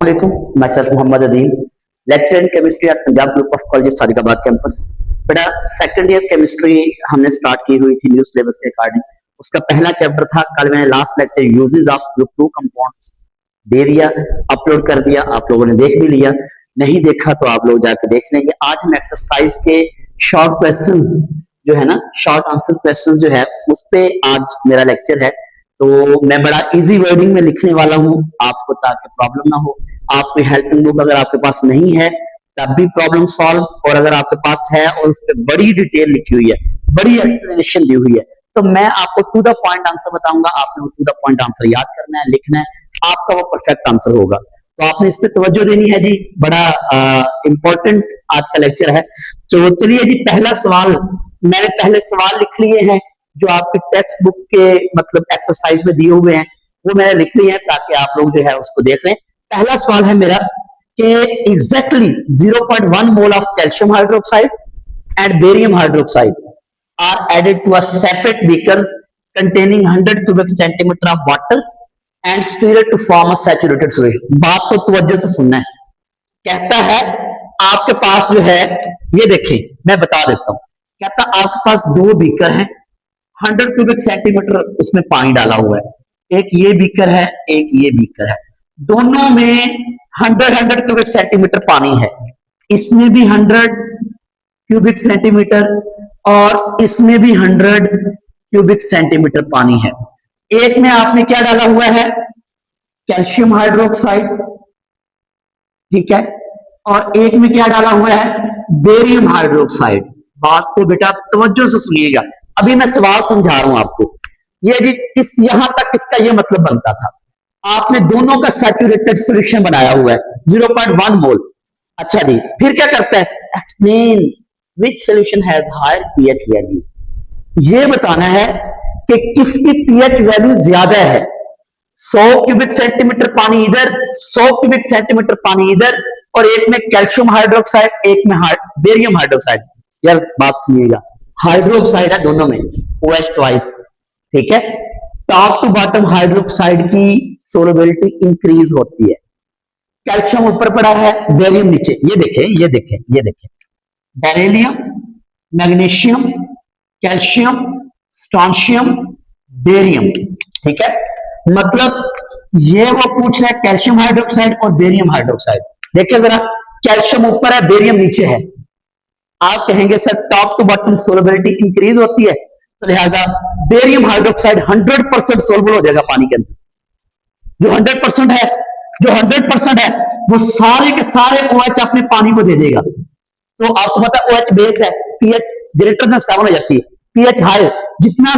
Assalamualaikum, myself Muhammad Adil, lecturer in chemistry at Punjab Group of Colleges Sadiqabad campus. बेटा second year chemistry हमने start की हुई थी new syllabus के according. उसका पहला चैप्टर था, कल मैंने last lecture uses of group two compounds दे दिया, अपलोड कर दिया, आप लोगों ने देख भी लिया। नहीं देखा तो आप लोग जाकर देख लेंगे। आज हम एक्सरसाइज के शॉर्ट क्वेश्चंस जो है ना, शॉर्ट आंसर क्वेश्चंस जो है उस पे आज मेरा लेक्चर है। तो मैं बड़ा इजी वर्डिंग में लिखने वाला हूँ आपको, ताकि प्रॉब्लम ना हो। आप कोई हेल्पिंग बुक अगर आपके पास नहीं है तब भी प्रॉब्लम सॉल्व, और अगर आपके पास है और उस पर बड़ी डिटेल लिखी हुई है, बड़ी एक्सप्लेनेशन दी हुई है, तो मैं आपको टू द पॉइंट आंसर बताऊंगा। आपने वो टू द पॉइंट आंसर याद करना है, लिखना है, आपका वो परफेक्ट आंसर होगा। तो आपने इस पर तवज्जो देनी है जी, बड़ा इंपॉर्टेंट आज का लेक्चर है। तो चलिए जी, पहला सवाल मैंने पहले सवाल लिख लिए हैं जो आपके टेक्स्ट बुक के मतलब एक्सरसाइज में दिए हुए हैं, वो मैंने लिख लिए हैं ताकि आप लोग जो है उसको देख लें। पहला सवाल है मेरा कि exactly 0.1 mole of calcium hydroxide and barium hydroxide are added to a separate beaker containing 100 cubic centimeter of water and stirred to form a saturated solution। बात को तवज्जो से सुनना है। कहता है आपके पास जो है, ये देखें मैं बता देता हूं। कहता आपके पास दो बीकर हैं, 100 क्यूबिक सेंटीमीटर उसमें पानी डाला हुआ है। एक ये बीकर है, एक ये बीकर है, दोनों में 100 क्यूबिक सेंटीमीटर पानी है। इसमें भी 100 क्यूबिक सेंटीमीटर और इसमें भी 100 क्यूबिक सेंटीमीटर पानी है। एक में आपने क्या डाला हुआ है, कैल्शियम हाइड्रोक्साइड, ठीक है, और एक में क्या डाला हुआ है, बेरियम हाइड्रोक्साइड। बात को बेटा तवज्जो से सुनिएगा, अभी मैं सवाल समझा रहा हूं आपको। ये जी इस यहां तक इसका ये मतलब बनता था, आपने दोनों का सैचुरेटेड सॉल्यूशन बनाया हुआ है 0.1 मोल। अच्छा जी, फिर क्या करता है, explain which solution has higher pH value. ये बताना है कि किसकी पीएच वैल्यू ज्यादा है। 100 क्यूबिक सेंटीमीटर पानी इधर, 100 क्यूबिक सेंटीमीटर पानी इधर, और एक में कैल्शियम हाइड्रोक्साइड, एक में बेरियम हाइड्रोक्साइड। यार बात सुनिएगा, हाइड्रोक्साइड है दोनों में, OH ट्वाइस, ठीक है। टॉप टू बॉटम हाइड्रोक्साइड की सोलबिलिटी इंक्रीज होती है। कैल्शियम ऊपर पड़ा है, बेरियम नीचे। ये देखें, ये देखें, ये देखें, beryllium, magnesium, calcium, strontium, barium, ठीक है। मतलब ये वो पूछ रहा है कैल्शियम हाइड्रोक्साइड और बेरियम हाइड्रोक्साइड। देखिए जरा, कैल्शियम ऊपर है, बेरियम नीचे है। आप कहेंगे sir top to bottom solubility increase होती है, तो लिहाजा बेरियम हाइड्रोक्साइड 100% सोलबल हो जाएगा पानी के अंदर। जो 100% है, जो 100% है वो सारे के सारे OH अपने पानी को दे देगा। तो आपको पता OH बेस है, पीएच ग्रेटर देन 7 हो जाती है, पीएच हाई, जितना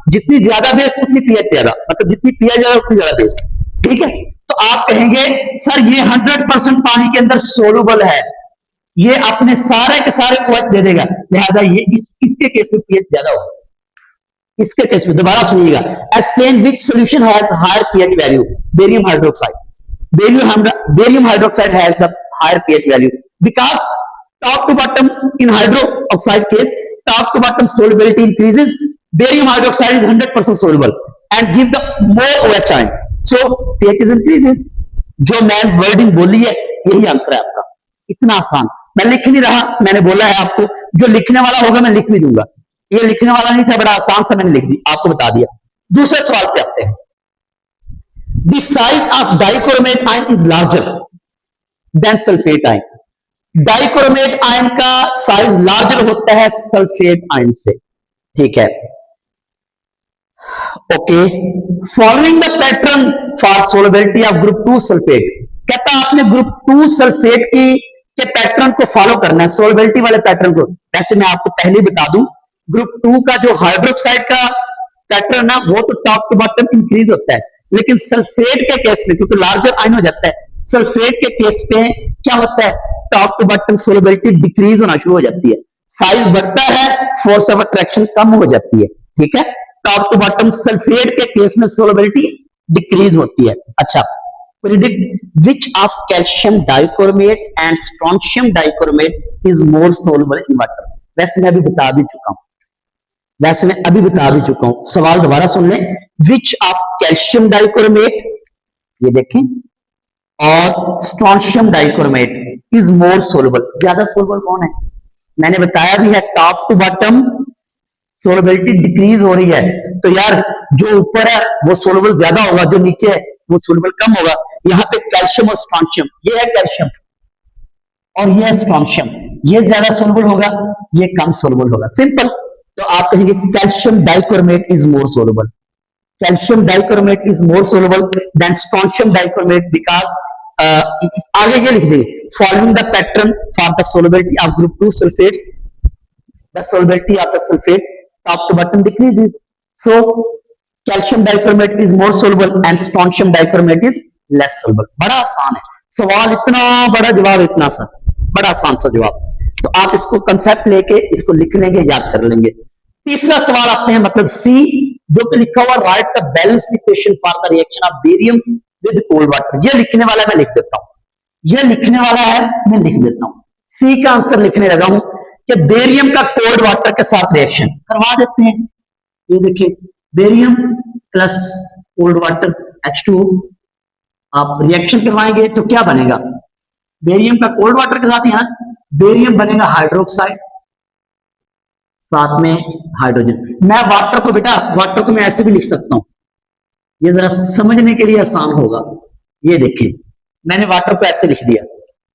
जितनी ज्यादा बेस उतनी पीएच ज्यादा, मतलब जितनी पीएच ज्यादा उतनी ज्यादा बेस, ठीक है। तो आप कहेंगे सर ये 100% पानी के अंदर सोलुबल है, ये अपने सारे के सारे OH दे देगा, लिहाजा ये इसके केस में पीएच ज्यादा होगा। इसके केस में दोबारा सुनिएगा, explain which solution has higher pH value. Barium hydroxide, barium hydroxide has the higher pH value because top to bottom in hydroxide case, top to bottom solubility increases, barium hydroxide is 100% soluble and give the more OH ion, so pH is increases। जो मैं wording बोली है यही answer है आपका। इतना आसान, मैं लिख नहीं रहा, मैंने बोला है आपको, जो लिखने वाला होगा मैं लिख भी दूंगा। ये लिखने वाला नहीं था, बड़ा आसान सा मैंने लिख दी, आपको बता दिया। दूसरे सवाल पे आते हैं। The size of dichromate ion is larger than sulphate ion. Dichromate ion का साइज लार्जर होता है सल्फेट आयन से, ठीक है। Okay, following the pattern for solubility of group 2 sulphate. कहता है आपने ग्रुप 2 सल्फेट की के पैटर्न को फॉलो करना है, सोलबिलिटी वाले पैटर्न को। वैसे मैं आपको पहले बता दूं, ग्रुप 2 का जो हाइड्रोक्साइड का पैटर्न है वो तो टॉप टू बॉटम इंक्रीज होता है, लेकिन सल्फेट के केस में क्योंकि लार्जर आयन हो जाता है, सल्फेट के केस पे क्या होता है, top to bottom solubility decrease होना शुरू हो जाती है, साइज बढ़ता है, फोर्स ऑफ अट्रैक्शन कम हो जाती है, ठीक है। टॉप टू बॉटम सल्फेट के केस में सोलबिलिटी डिक्रीज होती है। अच्छा, predict which of calcium dichromate and strontium dichromate is more soluble in water. वैसे मैं अभी बता भी चुका हूं, सवाल दोबारा सुन लें। विच ऑफ कैल्शियम डाइक्रोमेट, ये देखें, और strontium dichromate is more soluble. ज्यादा सोलबल कौन है? मैंने बताया भी है, top to bottom solubility decrease हो रही है। तो यार जो ऊपर है वो सोलबल ज्यादा होगा, जो नीचे है वो सोलबल कम होगा। यहाँ पे कैल्शियम और स्ट्रोंशियम, ये है कैल्शियम और ये है स्ट्रोंशियम, ये ज्यादा सोलबल होगा, ये कम सोलबल होगा, सिंपल। तो आप कहेंगे calcium dichromate is more soluble, calcium dichromate is more soluble than strontium dichromate because आगे ये लिख देंगे following the pattern for the solubility of group 2 sulphates, the solubility of the sulfate top to bottom decreases. So calcium dichromate is more soluble and strontium dichromate is less soluble. बड़ा आसान है सवाल, इतना बड़ा जवाब इतना सा, बड़ा आसान सा जवाब। तो आप इसको कंसेप्ट लेके इसको लिख लेंगे, याद कर लेंगे। तीसरा सवाल आते हैं मतलब सी, जो कि लिखा हुआ right the balance equation for the reaction of barium with cold water. ये लिखने वाला मैं लिख देता हूं, ये लिखने वाला है मैं लिख देता हूं। सी का आंसर लिखने लगा हूं कि बेरियम का कोल्ड वाटर के साथ रिएक्शन करवा देते हैं। ये देखिए barium plus cold water H2O, आप रिएक्शन करवाएंगे तो क्या बनेगा? बेरियम का कोल्ड वाटर के साथ यहां बेरियम बनेगा हाइड्रोक्साइड, साथ में हाइड्रोजन। मैं वाटर को बेटा, वाटर को मैं ऐसे भी लिख सकता हूं, ये जरा समझने के लिए आसान होगा। ये देखिए मैंने वाटर को ऐसे लिख दिया,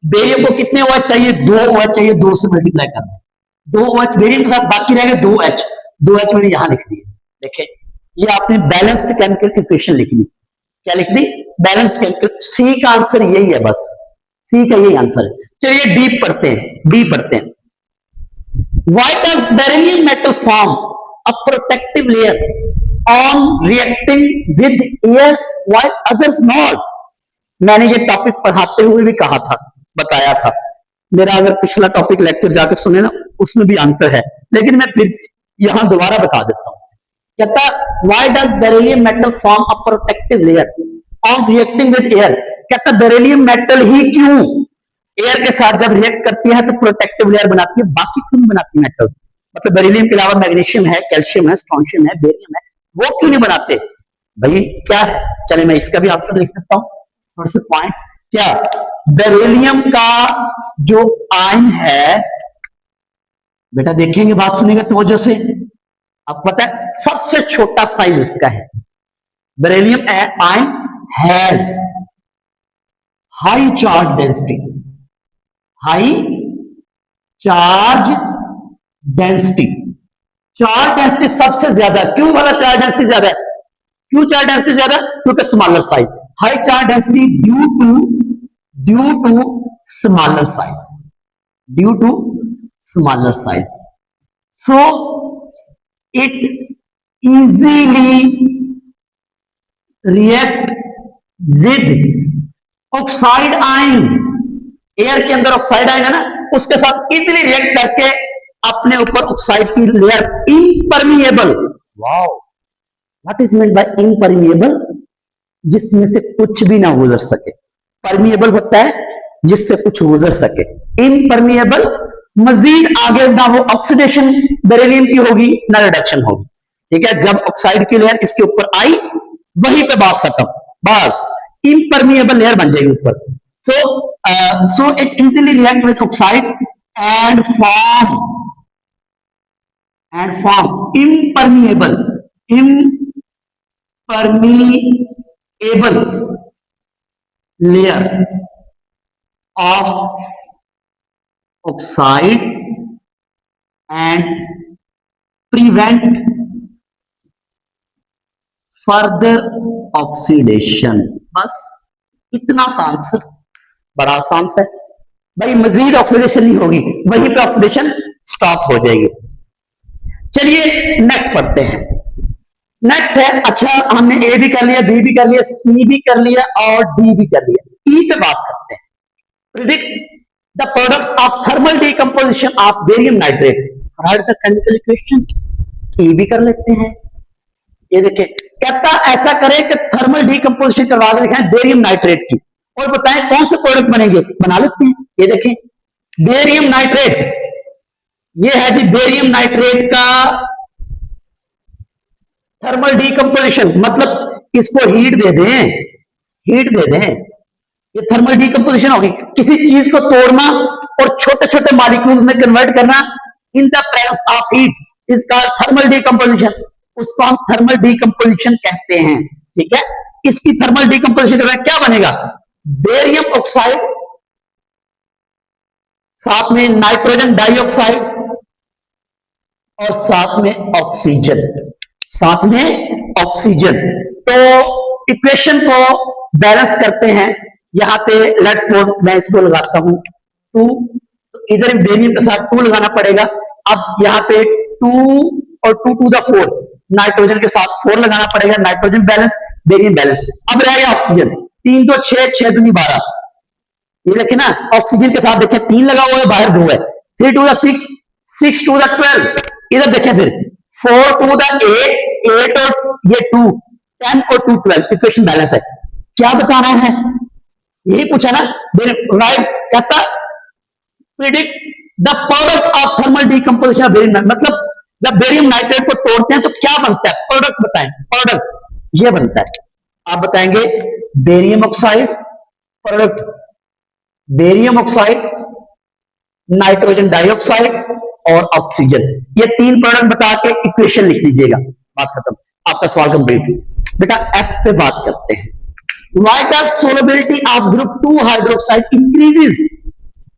बेरियम को कितने OH चाहिए? 2 OH चाहिए, 2 से मल्टीप्लाई कर दें, 2 OH बेरियम के साथ बाकी रहेगा 2H, 2H मैंने यहां लिख दिया। देखिए ये आपने बैलेंस्ड केमिकल इक्वेशन लिख दी। क्या लिख दी? Balanced chemical. सी का आंसर यही है, बस सी का यही आंसर है। चलिए डी पढ़ते हैं, डी पढ़ते हैं। Why does beryllium metal form a protective layer on reacting with air while others not? मैंने ये टॉपिक पढ़ाते हुए भी कहा था, बताया था। मेरा अगर पिछला टॉपिक लेक्चर जाकर सुने ना, उसमें भी आंसर है, लेकिन मैं फिर यहां दोबारा बता देता हूं। कहता why does beryllium metal form a protective layer on reacting with air. कहता बेरिलियम मेटल ही क्यों एयर के साथ जब रिएक्ट करती है तो प्रोटेक्टिव लेयर बनाती है, बाकी क्यों नहीं बनाती मेटल्स? मतलब बेरिलियम के अलावा मैग्नीशियम है, कैल्शियम है, स्ट्रोंशियम है, बेरियम है, वो क्यों नहीं बनाते भाई? क्या है? चले मैं इसका भी आंसर लिख देता हूं, थोड़े से पॉइंट। क्या बेरिलियम का जो आयन है बेटा, देखेंगे बात सुनेगा तो वजह से आपको पता है सबसे छोटा साइज इसका है। Beryllium ion has high charge density, high charge density, charge density सबसे ज्यादा। क्यों वाला चार्ज डेंसिटी ज्यादा है? क्यों चार्ज डेंसिटी ज्यादा? क्योंकि smaller size, high charge density due to smaller size, due to smaller size. So it easily react with oxide ion. Air के अंदर ऑक्साइड आयन है ना, उसके साथ इजीली रिएक्ट करके अपने ऊपर ऑक्साइड की layer impermeable. Wow, what is mean by impermeable? जिसमें से कुछ भी ना गुजर सके। परमिएबल होता है जिससे कुछ गुजर सके, इम्परमिएबल मजीद आगे ना वो ऑक्सीडेशन बेरिलियम की होगी ना रिडक्शन होगी। ठीक है, जब ऑक्साइड की लेयर इसके ऊपर आई वहीं पे बात खत्म, बस इम्परमिएबल लेयर बन जाएगी ऊपर। सो it easily react with oxide and form impermeable layer of oxide and prevent further oxidation। बस इतना सा आंसर, बड़ा आसान सा है भाई। मजीद ऑक्सीडेशन नहीं होगी, वहीं पे ऑक्सीडेशन स्टॉप हो जाएगी। चलिए नेक्स्ट पढ़ते हैं। नेक्स्ट है, अच्छा हमने ए भी कर लिया, बी भी कर लिया, सी भी कर लिया और डी भी कर लिया। ई पे बात करते हैं। Predict the products of thermal decomposition of barium nitrate, write the chemical equation. ई भी कर लेते हैं। ये देखिए कहता ऐसा करें कि थर्मल डीकंपोजिशन करवा के दिखाएं बेरियम नाइट्रेट की और बताएं कौन से प्रोडक्ट बनेंगे। बना लेते हैं। ये देखें बेरियम नाइट्रेट, ये है जी बेरियम नाइट्रेट का थर्मल डीकंपोजिशन, मतलब इसको हीट दे दें, हीट दे दें ये थर्मल डिकम्पोजिशन होगी, किसी चीज को तोड़ना और छोटे छोटे मॉलिक्यूल्स में कन्वर्ट करना in the presence of heat is called thermal decomposition. उसको हम थर्मल डिकम्पोजिशन कहते हैं। ठीक है, इसकी थर्मल डिकम्पोजिशन के बाद क्या बनेगा? बेरियम ऑक्साइड, साथ में नाइट्रोजन डाइऑक्साइड और साथ में ऑक्सीजन, साथ में ऑक्सीजन। तो इक्वेशन को बैलेंस करते हैं। यहां पे लेट्स सपोज मैं इसको लगाता हूं 2, तो इधर बेरियम के साथ 2 लगाना पड़ेगा। अब यहाँ पे 2 और 2 टू द 4, नाइट्रोजन के साथ 4 लगाना पड़ेगा। Nitrogen balance, barium balance. अब रहेगा ऑक्सीजन, 3 तो 6, 6 दूनी 12। ये देखे ना, ऑक्सीजन के साथ देखें 3 लगा हुआ है, बाहर 2 है। 3 टू द 6, 6 टू द 12। इधर देखें फिर 4 टू द 8, 8 और ये 2, 10 और 2 12। इक्वेशन बैलेंस है। क्या बताना है? यही पूछा ना। राइट कहता predict the product of thermal decomposition of barium, मतलब जब बेरियम नाइट्रेट को तोड़ते हैं तो क्या बनता है? प्रोडक्ट बताएं। प्रोडक्ट ये बनता है, आप बताएंगे barium oxide, product barium oxide, nitrogen dioxide और ऑक्सीजन। ये 3 प्रोडक्ट बता के इक्वेशन लिख लीजिएगा, बात खत्म, आपका सवाल कंप्लीट। बेटा एफ पे बात करते हैं। Why does solubility of group 2 hydroxide increases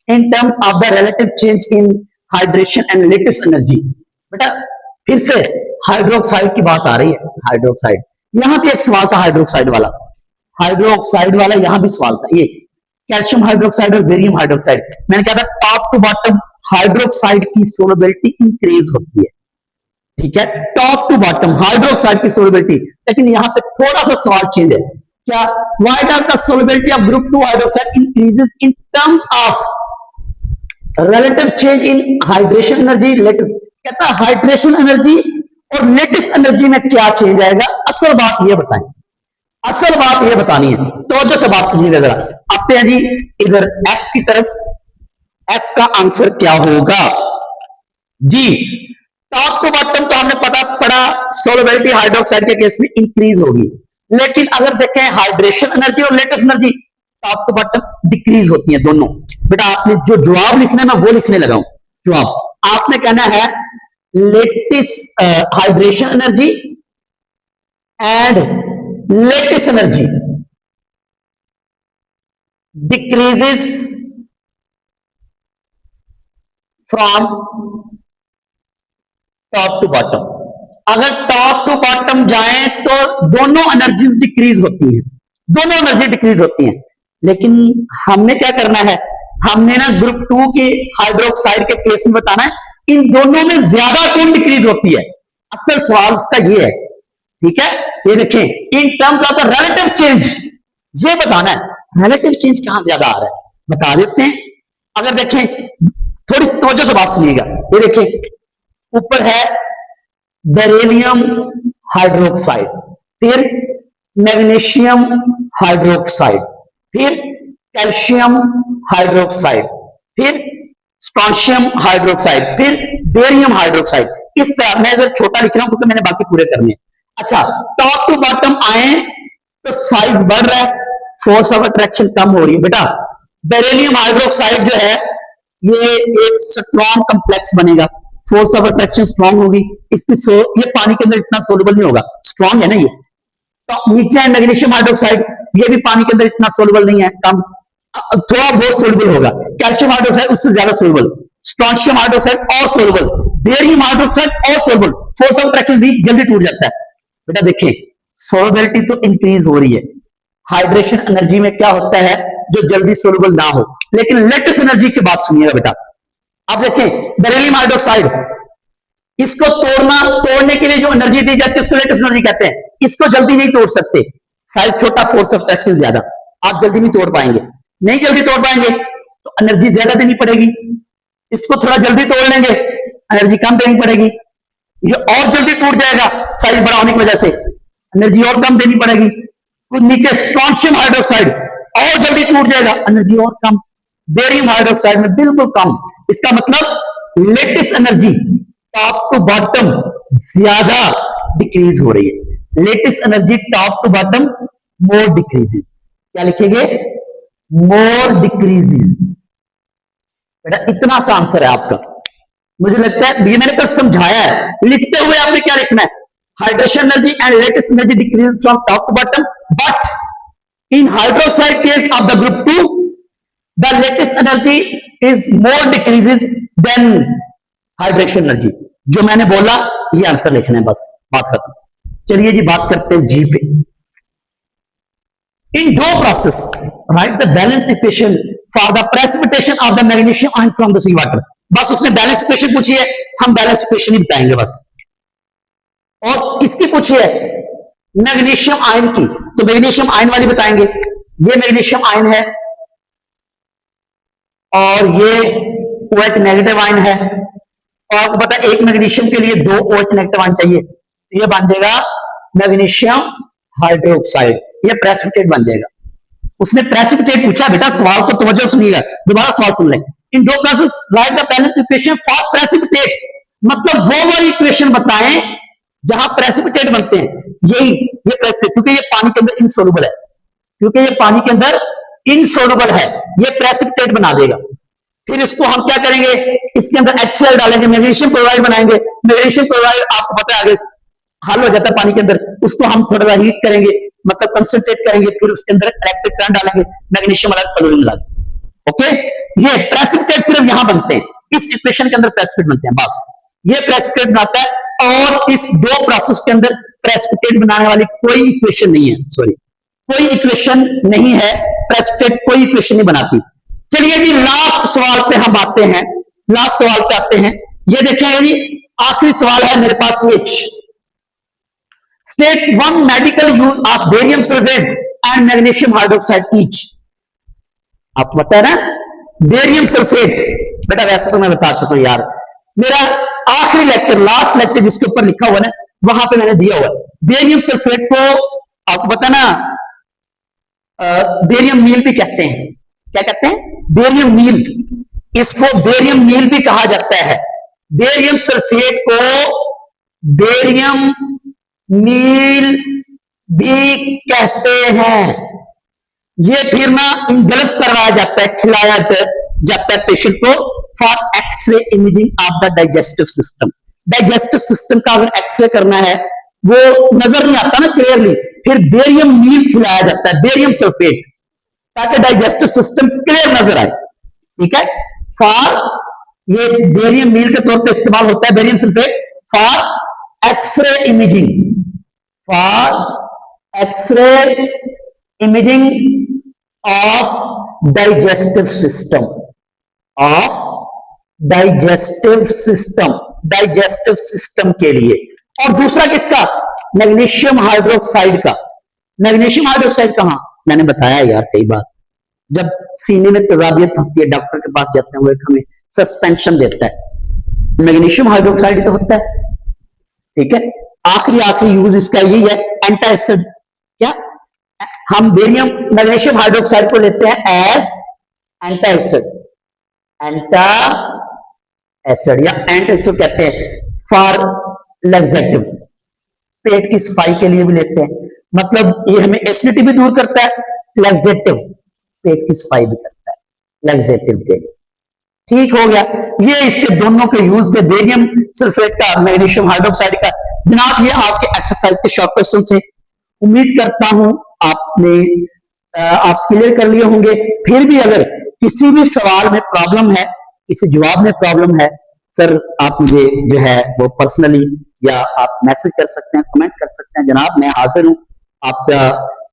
in terms of the relative change in hydration and lattice energy? बेटा फिर से हाइड्रोक्साइड की बात आ रही है। हाइड्रोक्साइड, यहां पे एक सवाल था हाइड्रोक्साइड वाला, हाइड्रोक्साइड वाला यहां भी सवाल था। ये कैल्शियम हाइड्रोक्साइड और बेरियम हाइड्रोक्साइड, मैंने कहा था टॉप टू बॉटम हाइड्रोक्साइड की सोलबिलिटी इंक्रीज होती है। ठीक है, टॉप टू बॉटम हाइड्रोक्साइड की सोलबिलिटी। लेकिन यहां पे थोड़ा सा सवाल चेंज है। क्या? Why does the solubility of group 2 hydroxide increases in terms of relative change in hydration energy, lattice. कहता है हाइड्रेशन एनर्जी और लेटिस एनर्जी में क्या चेंज आएगा? असल बात ये बताएं, असल बात ये बतानी है। तो जो से बात समझिएगा जरा। आते हैं जी इधर एफ की तरफ। एफ का आंसर क्या होगा जी? टॉप टू बॉटम तो हमने पता पड़ा सोलबिलिटी हाइड्रोक्साइड के केस में इंक्रीज होगी, लेकिन अगर देखें हाइड्रेशन एनर्जी और lattice energy top to bottom decrease होती है दोनों। बेटा आपने जो जवाब लिखना है मैं वो लिखने लगा हूं। जवाब आपने कहना है lattice hydration energy and latest energy decreases from top to bottom. अगर टॉप टू बॉटम जाए तो दोनों एनर्जीज डिक्रीज होती हैं, दोनों एनर्जी डिक्रीज होती हैं। लेकिन हमने क्या करना है? हमने ना ग्रुप 2 के हाइड्रोक्साइड के केस में बताना है इन दोनों में ज्यादा कौन डिक्रीज होती है। असल सवाल उसका ये है। ठीक है, ये देखें इन terms of the relative change, ये बताना है रिलेटिव चेंज कहां ज्यादा आ रहा है, बता देते हैं। अगर देखें थोड़ी तवज्जो से बात सुनिएगा। ये देखें ऊपर है बेरिलियम हाइड्रोक्साइड, फिर मैग्नीशियम हाइड्रोक्साइड, फिर कैल्शियम हाइड्रोक्साइड, फिर स्ट्रोंशियम हाइड्रोक्साइड, फिर बेरियम हाइड्रोक्साइड। इस तरह मैं इधर छोटा लिख रहा हूं क्योंकि मैंने बाकी पूरे करने हैं। अच्छा, टॉप टू बॉटम आए तो साइज बढ़ रहा है, फोर्स ऑफ अट्रैक्शन कम हो रही है। बेटा बेरिलियम हाइड्रोक्साइड जो है ये एक स्ट्रॉन्ग कॉम्प्लेक्स बनेगा, फोर्स ऑफ अट्रैक्शन स्ट्रॉन्ग होगी इसकी। ये पानी के अंदर इतना सोलबल नहीं होगा, स्ट्रॉन्ग है ना ये। तो नीचे है मैग्नीशियम हाइड्रोक्साइड, ये भी पानी के अंदर इतना सोलबल नहीं है, कम, थोड़ा बहुत सोलबल होगा। कैल्शियम हाइड्रोक्साइड उससे ज्यादा सोलबल, स्ट्रोंशियम हाइड्रोक्साइड और सोलबल, बेरियम हाइड्रोक्साइड और सोलबल। फोर्स ऑफ अट्रैक्शन भी जल्दी टूट जाता है। बेटा देखिए सोलबिलिटी तो इंक्रीज हो रही है, हाइड्रेशन एनर्जी में क्या होता है जो जल्दी सोलबल ना हो। लेकिन लेटेस्ट एनर्जी की बात सुनिएगा बेटा। अब देखें बेरिलियम हाइड्रोक्साइड, इसको तोड़ने के लिए जो एनर्जी दी जाती है उसको लेटेस्ट एनर्जी कहते हैं। इसको जल्दी नहीं तोड़ सकते, साइज छोटा, फोर्स ऑफ अट्रैक्शन ज्यादा, आप जल्दी नहीं तोड़ पाएंगे। नहीं जल्दी तोड़ पाएंगे तो एनर्जी ज्यादा देनी पड़ेगी। इसको थोड़ा जल्दी तोड़ लेंगे, एनर्जी कम देनी पड़ेगी। ये और जल्दी टूट जाएगा साइज बड़ा होने की वजह से, एनर्जी और कम देनी पड़ेगी। तो नीचे स्ट्रोंशियम हाइड्रोक्साइड और जल्दी टूट जाएगा, एनर्जी और कम। बेरियम हाइड्रोक्साइड में बिल्कुल कम। इसका मतलब lattice energy top to bottom ज्यादा डिक्रीज हो रही है। Lattice energy top to bottom more decreases. क्या लिखेंगे? More decreases. बेटा इतना सा आंसर है आपका। मुझे लगता है ये मैंने तो समझाया है, लिखते हुए आपने क्या लिखना है, hydration energy and latest energy decrease from top to bottom, but in hydroxide case of the group 2 the latest energy is more decreases than hydration energy. जो मैंने बोला ये आंसर लिखना है, बस बात खत्म। चलिए जी बात करते हैं जी पे। इन दो process write the balance equation for the precipitation of the magnesium ion from the sea water. बस उसने बैलेंस इक्वेशन पूछी है, हम बैलेंस इक्वेशन ही बताएंगे बस। और किसकी पूछी है, मैग्नीशियम आयन की, तो मैग्नीशियम आयन वाली बताएंगे। ये मैग्नीशियम आयन है और ये OH नेगेटिव आयन है, और आपको पता है एक मैग्नीशियम के लिए 2 OH नेगेटिव आयन चाहिए, तो ये बन जाएगा मैग्नीशियम हाइड्रोक्साइड, ये प्रेसिपिटेट बन जाएगा। उसने प्रेसिपिटेट पूछा, बेटा सवाल को तवज्जो सुनिएगा, दोबारा सवाल सुन लें। इन दो process write the balance equation for precipitate, मतलब वो वाली इक्वेशन बताएं जहां प्रेसिपिटेट बनते हैं। यही ये प्रेसिपिटेट, क्योंकि ये पानी के अंदर इनसोल्युबल है, क्योंकि ये पानी के अंदर इनसोल्युबल है, ये प्रेसिपिटेट बना देगा। फिर इसको हम क्या करेंगे, इसके अंदर HCl डालेंगे, मैग्नीशियम क्लोराइड बनाएंगे। मैग्नीशियम क्लोराइड आपको पता है आगे हल हो जाता है पानी के अंदर, उसको हम थोड़ा सा हीट करेंगे, मतलब कंसंट्रेट करेंगे, फिर उसके अंदर इलेक्ट्रिक करंट डालेंगे, मैग्नीशियम अलग क्लोरीन मिला देंगे। ओके, ये प्रेसिपिटेट सिर्फ यहां बनते हैं, इस इक्वेशन के अंदर प्रेसिपिटेट बनते हैं, बस ये प्रेसिपिटेट बनाता है। और इस दो प्रोसेस के अंदर प्रेसिपिटेट बनाने वाली कोई इक्वेशन नहीं है, सॉरी कोई इक्वेशन नहीं है, प्रेसिपिटेट कोई इक्वेशन नहीं बनाती। चलिए जी लास्ट सवाल पे हम आते हैं, लास्ट सवाल पे आते हैं। ये देखेंगे जी आखिरी सवाल है मेरे पास, which state one medical use of barium sulphate and magnesium hydroxide each. आपको पता है ना बेरियम सल्फेट, बेटा वैसे तो मैं बता चुका हूं यार, मेरा आखिरी लेक्चर लास्ट लेक्चर जिसके ऊपर लिखा हुआ है ना वहां पे मैंने दिया हुआ है। बेरियम सल्फेट को आपको पता ना बेरियम मील भी कहते हैं, क्या कहते हैं, बेरियम मील, इसको बेरियम मील भी कहा जाता है। बेरियम सल्फेट को बेरियम मील भी कहते हैं। ये फिर ना इंगल्फ करवाया जाता है, खिलाया जाता है पेशेंट को for X ray imaging of the digestive system. Digestive system का अगर एक्सरे करना है वो नजर नहीं आता ना क्लियरली, फिर बेरियम मील खिलाया जाता है, बेरियम सल्फेट, ताकि डाइजेस्टिव सिस्टम क्लियर नजर आए। ठीक है, फॉर ये बेरियम मील के तौर पे इस्तेमाल होता है barium sulphate for X ray imaging, for X ray imaging of digestive system, of digestive system, digestive system के लिए। और दूसरा किसका, मैग्नीशियम हाइड्रोक्साइड का। मैग्नीशियम हाइड्रोक्साइड कहां, मैंने बताया यार कई बार, जब सीने में तेजाबियत होती है डॉक्टर के पास जाते हैं वो एक हमें सस्पेंशन देता है, मैग्नीशियम हाइड्रोक्साइड तो होता है। ठीक है, आखिरी यूज इसका यही है, एंटासिड। क्या हम बेरियम मैग्नीशियम हाइड्रोक्साइड को लेते हैं एज एंटासिड, एंटा एसिड या एंटासिड कहते हैं फॉर लैक्सेटिव, पेट की सफाई के लिए भी लेते हैं, मतलब ये हमें एसिडिटी भी दूर करता है, लैक्सेटिव पेट की सफाई भी करता है, लैक्सेटिव के लिए। ठीक हो गया, ये इसके दोनों के यूज थे, बेरियम सल्फेट का, मैग्नीशियम हाइड्रोक्साइड का। जनाब ये आपके एक्सरसाइज के शॉर्ट क्वेश्चन थे, उम्मीद करता हूं आपने आप क्लियर कर लिए होंगे। फिर भी अगर किसी भी सवाल में प्रॉब्लम है, किसी जवाब में प्रॉब्लम है, सर आप मुझे जो है वो पर्सनली या आप मैसेज कर सकते हैं, कमेंट कर सकते हैं, जनाब मैं हाजिर हूं आपका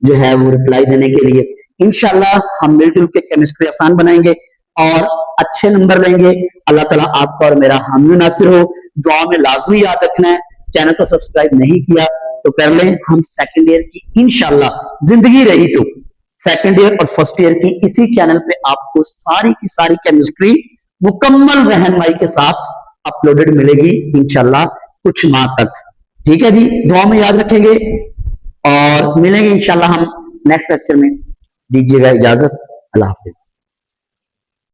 जो है वो रिप्लाई देने के लिए। इंशाल्लाह हम मिलजुल के केमिस्ट्री आसान बनाएंगे और अच्छे नंबर लेंगे। अल्लाह ताला आपका और मेरा हामी नासिर हो। दुआ में लाजमी याद रखना है, चैनल को सब्सक्राइब नहीं किया तो कर लें। हम सेकंड ईयर की इंशाल्लाह जिंदगी रही तो सेकंड ईयर और फर्स्ट ईयर की इसी चैनल पे आपको सारी की सारी केमिस्ट्री मुकम्मल रहनुमाई के साथ अपलोडेड मिलेगी इंशाल्लाह कुछ माह तक। ठीक है जी, दुआ में याद रखेंगे और मिलेंगे इंशाल्लाह हम नेक्स्ट लेक्चर में। दीजिएगा इजाजत, अल्लाह हाफिज।